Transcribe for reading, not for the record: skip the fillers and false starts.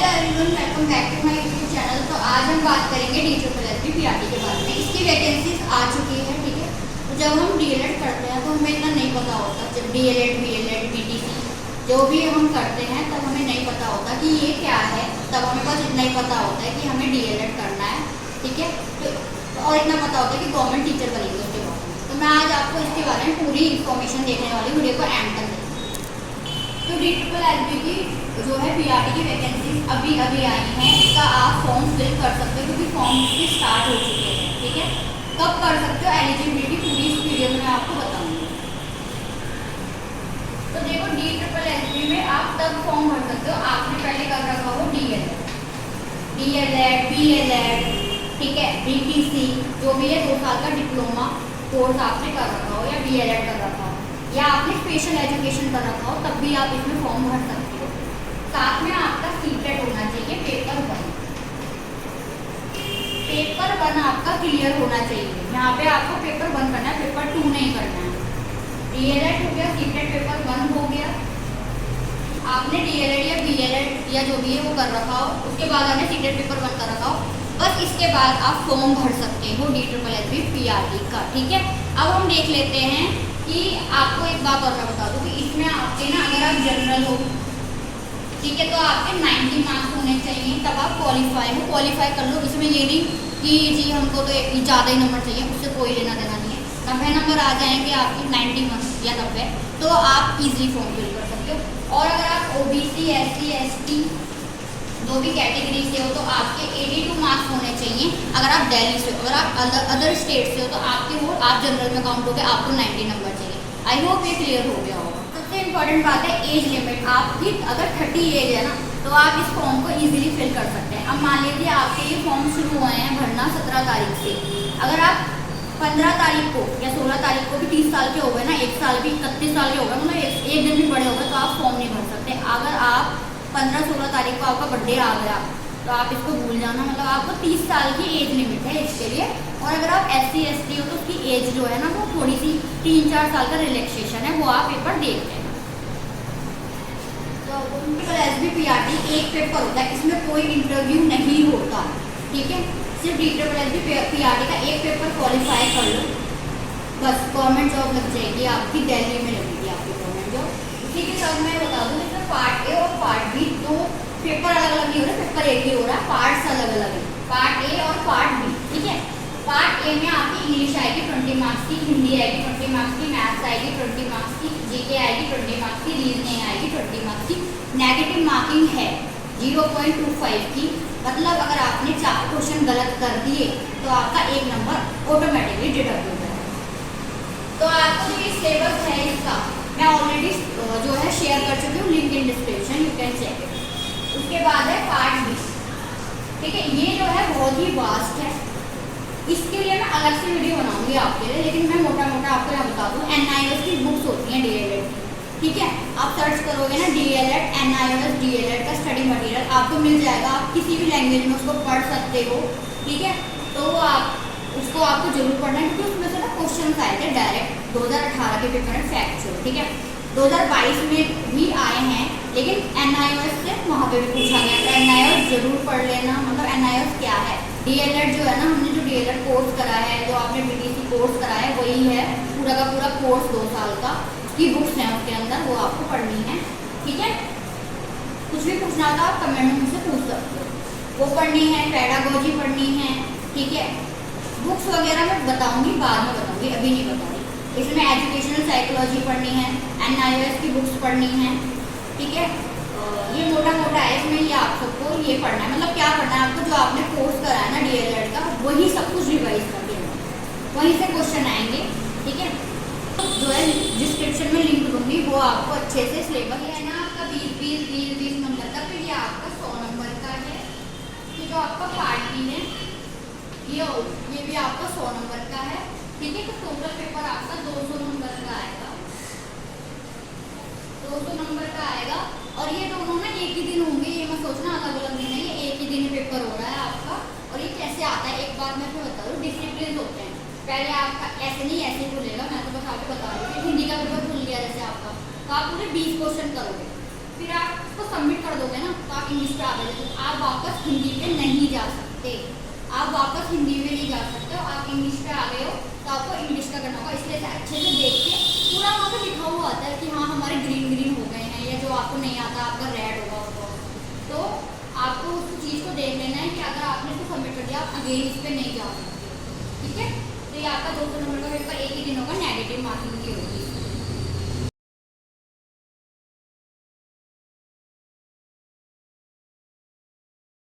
Everyone, welcome back to my YouTube channel. तो आज हम बात करेंगे DSSSB PRT के बारे में। इसकी वैकेंसीज आ चुकी है, ठीक है। तो जब हम DLED करते हैं तो हमें इतना नहीं पता होता। जब DLED, BLED, BTC जो भी हम करते हैं तब हमें नहीं पता होता कि ये क्या है। तब हमें बस इतना ही पता होता है कि हमें DLED करना है, ठीक है। तो और इतना पता होता है कि गवर्नमेंट टीचर बनेंगे उसके बाद। तो मैं आज आपको इसके बारे में पूरी इन्फॉर्मेशन देखने वाली, वीडियो को एंड तक। तो DSSSB की जो है PRT की वैकेंसी अभी आई हैं। इसका आप फॉर्म फिल कर सकते हो क्योंकि फॉर्म भी स्टार्ट हो चुके हैं, ठीक है। कब कर सकते हो एलिजिबिलिटी पूरी इस वीडियो में मैं आपको बताऊंगी। तो देखो DSSSB में आप तब फॉर्म भर सकते हो आपने पहले कर रखा हो DLED, BLED, ठीक है, BTC जो भी है 2 साल का डिप्लोमा कोर्स आपने कर रखा हो या BLED कर रखा हो या आपने स्पेशल एजुकेशन कर रखा हो, तब भी आप इसमें फॉर्म भर सकते हो। साथ में आपका सीटेट होना चाहिए, पेपर 1 आपका क्लियर होना चाहिए। यहाँ पे आपको पेपर 1 करना है, पेपर 2 नहीं करना है। DLED हो गया, सीटेट पेपर 1 हो गया। आपने DLED या BLED या जो भी है वो कर रखा हो, उसके बाद आपने सीटेट पेपर 1 कर रखा हो, बस इसके बाद आप फॉर्म भर सकते हो DSSSB PRT का, ठीक है। अब हम देख लेते हैं कि आपको एक बात और मैं बता दूँ कि इसमें आपके ना, अगर आप जनरल हो, ठीक है, तो आपके 90 मार्क्स होने चाहिए, तब आप क्वालिफाई कर लो। इसमें ये नहीं कि जी हमको तो ज़्यादा ही नंबर चाहिए, उससे कोई लेना देना नहीं है। 90 नंबर आ जाएंगे आपके 90 मार्क्स या 90, तो आप इजीली फॉर्म फिल कर सकते हो। और अगर आप OBC, SC, ST जो भी कैटेगरी से हो तो आपके 82 मार्क्स होने चाहिए। अगर आप दिल्ली से हो, अगर आप अदर स्टेट से हो तो आपके वो आप जनरल में काउंट हो गए, आपको 90 नंबर चाहिए। आई होप ये क्लियर हो गया होगा। सबसे इम्पोर्टेंट बात है एज लिमिट। आपकी अगर 30 एज है ना, तो आप इस फॉर्म को इजीली फिल कर सकते हैं। अब मान लीजिए आपके ये फॉर्म शुरू हुए हैं भरना 17 तारीख से, अगर आप 15 तारीख को या 16 तारीख को भी 30 साल के हो गए ना, 1 साल भी 31 साल के हो गए, मतलब एक दिन भी बड़े हो गए, तो आप फॉर्म नहीं भर सकते। अगर आप 15-16 तारीख को आपका बर्थडे आ गया तो आप इसको भूल जाना, मतलब आपको 30 साल की एज लिमिट है इसके लिए। और अगर आप SC, ST हो तो उसकी एज जो है ना वो थोड़ी सी 3-4 साल का रिलैक्सेशन है, वो आप पेपर देख लेना। तो DSSSB PRT एक पेपर होता है, इसमें कोई इंटरव्यू नहीं होता, ठीक है। सिर्फ DSSSB PRT का एक पेपर क्वालिफाई कर लो, बस गवर्नमेंट जॉब लग जाएगी आपकी, दिल्ली में लगेगी आपकी गवर्नमेंट जॉब। इसी के साथ मैं बता दूँ इसमें पार्ट A और पार्ट B दो पेपर अलग अलग नहीं हो रहा, पेपर एक ही हो रहा है, पार्ट्स अलग अलग है, पार्ट A और पार्ट B, ठीक है। पार्ट A में आपकी इंग्लिश आएगी 20 मार्क्स की, हिंदी आएगी 20 मार्क्स की, मैथ्स आएगी 20 मार्क्स की, GK आएगी 20 मार्क्स की, रीजनिंग आएगी 20 मार्क्स की। नेगेटिव मार्किंग है 0.25 की, मतलब अगर आपने 4 क्वेश्चन गलत कर दिए तो आपका 1 नंबर ऑटोमेटिकली डिडक्ट हो जाएगा। तो आपको जो ये सिलेबस है इसका मैं ऑलरेडी जो है शेयर कर चुकी हूँ, link in description, you can check it. उसके बाद है पार्ट B, ठीक है। ये जो है बहुत ही वास्ट है, इसके लिए मैं अलग से वीडियो बनाऊंगी आपके लिए, लेकिन मैं मोटा आपको यहाँ बता दूँ। NIOS की बुक्स होती हैं DLED की, ठीक है। आप सर्च करोगे ना DLED, NIOS DLED का स्टडी मटेरियल आपको मिल जाएगा। आप किसी भी लैंग्वेज में उसको पढ़ सकते हो, ठीक है। तो आप उसको आपको जरूर पढ़ना है क्योंकि उसमें से ना क्वेश्चन आए थे डायरेक्ट 2018 के पेपर में फैक्चुअल, ठीक है। 2022 में भी आए हैं, लेकिन NIOS से वहाँ पे भी पूछा गया था। NIOS जरूर पढ़ लेना। मतलब NIOS क्या है, DLED जो है ना, हमने जो DLED कोर्स करा है, जो आपने BTC कोर्स करा है, वही है पूरा का पूरा कोर्स 2 साल का। उसकी बुक्स हैं उसके अंदर, वो आपको पढ़नी है, ठीक है। कुछ भी पूछना होता आप कमेंट में मुझसे पूछ सकते हो। वो पढ़नी है, पेडागोजी पढ़नी है, ठीक है। बुक्स वगैरह मैं बताऊंगी, बाद में बताऊंगी, अभी नहीं बताऊंगी। इसमें एजुकेशनल साइकोलॉजी पढ़नी है, NIOS की बुक्स पढ़नी है, ठीक है। ये मोटा है इसमें, ये आप सबको ये पढ़ना है। मतलब क्या पढ़ना है आपको, जो आपने कोर्स करा है ना DLED का, वही सब कुछ रिवाइज कर देना, वहीं से क्वेश्चन आएंगे, ठीक है। जो है डिस्क्रिप्शन में लिंक दूंगी, वो आपको अच्छे से सिलेबस है ना आपका 20 नंबर का। फिर ये आपका 100 नंबर का है, ये जो आपका पार्ट B है, ये भी आपका 100 नंबर का है, ठीक है। तो टोटल पेपर आपका 200 नंबर का आएगा, 200 नंबर का आएगा। और ये दोनों ना एक ही दिन होंगे, ये मत सोचना अलग अलग दिन है, ये एक ही दिन पेपर हो रहा है आपका। और ये कैसे आता है, एक बात मैं आपको बता दूँ, डिसिप्लिन होते हैं। पहले आपका ऐसे नहीं ऐसे खुलेगा, मैं तो बस आपको बता रही हूँ। हिंदी का पेपर खुल गया जैसे आपका, तो आप पूरे 20 क्वेश्चन करोगे, फिर आप उसको सबमिट कर दोगे ना, तो आप इंग्लिश पे आ गए तो आप वापस हिंदी पे नहीं जा सकते, आप वापस हिंदी में नहीं जा सकते हो। आप इंग्लिश पे आ गए हो तो आपको इंग्लिश का करना होगा। इसलिए अच्छे से देख के पूरा वहाँ पे लिखा हुआ आता है कि हाँ हमारे ग्रीन ग्रीन हो गए हैं, या जो आपको नहीं आता आपका रेड होगा उसको। तो आपको उस चीज़ को देख लेना है कि अगर आपने इसको सबमिट कर दिया आप अगेन इस पर नहीं जा सकते। ठीक है, तो ये आपका 200 नंबर का पेपर एक ही दिन होगा नेगेटिव।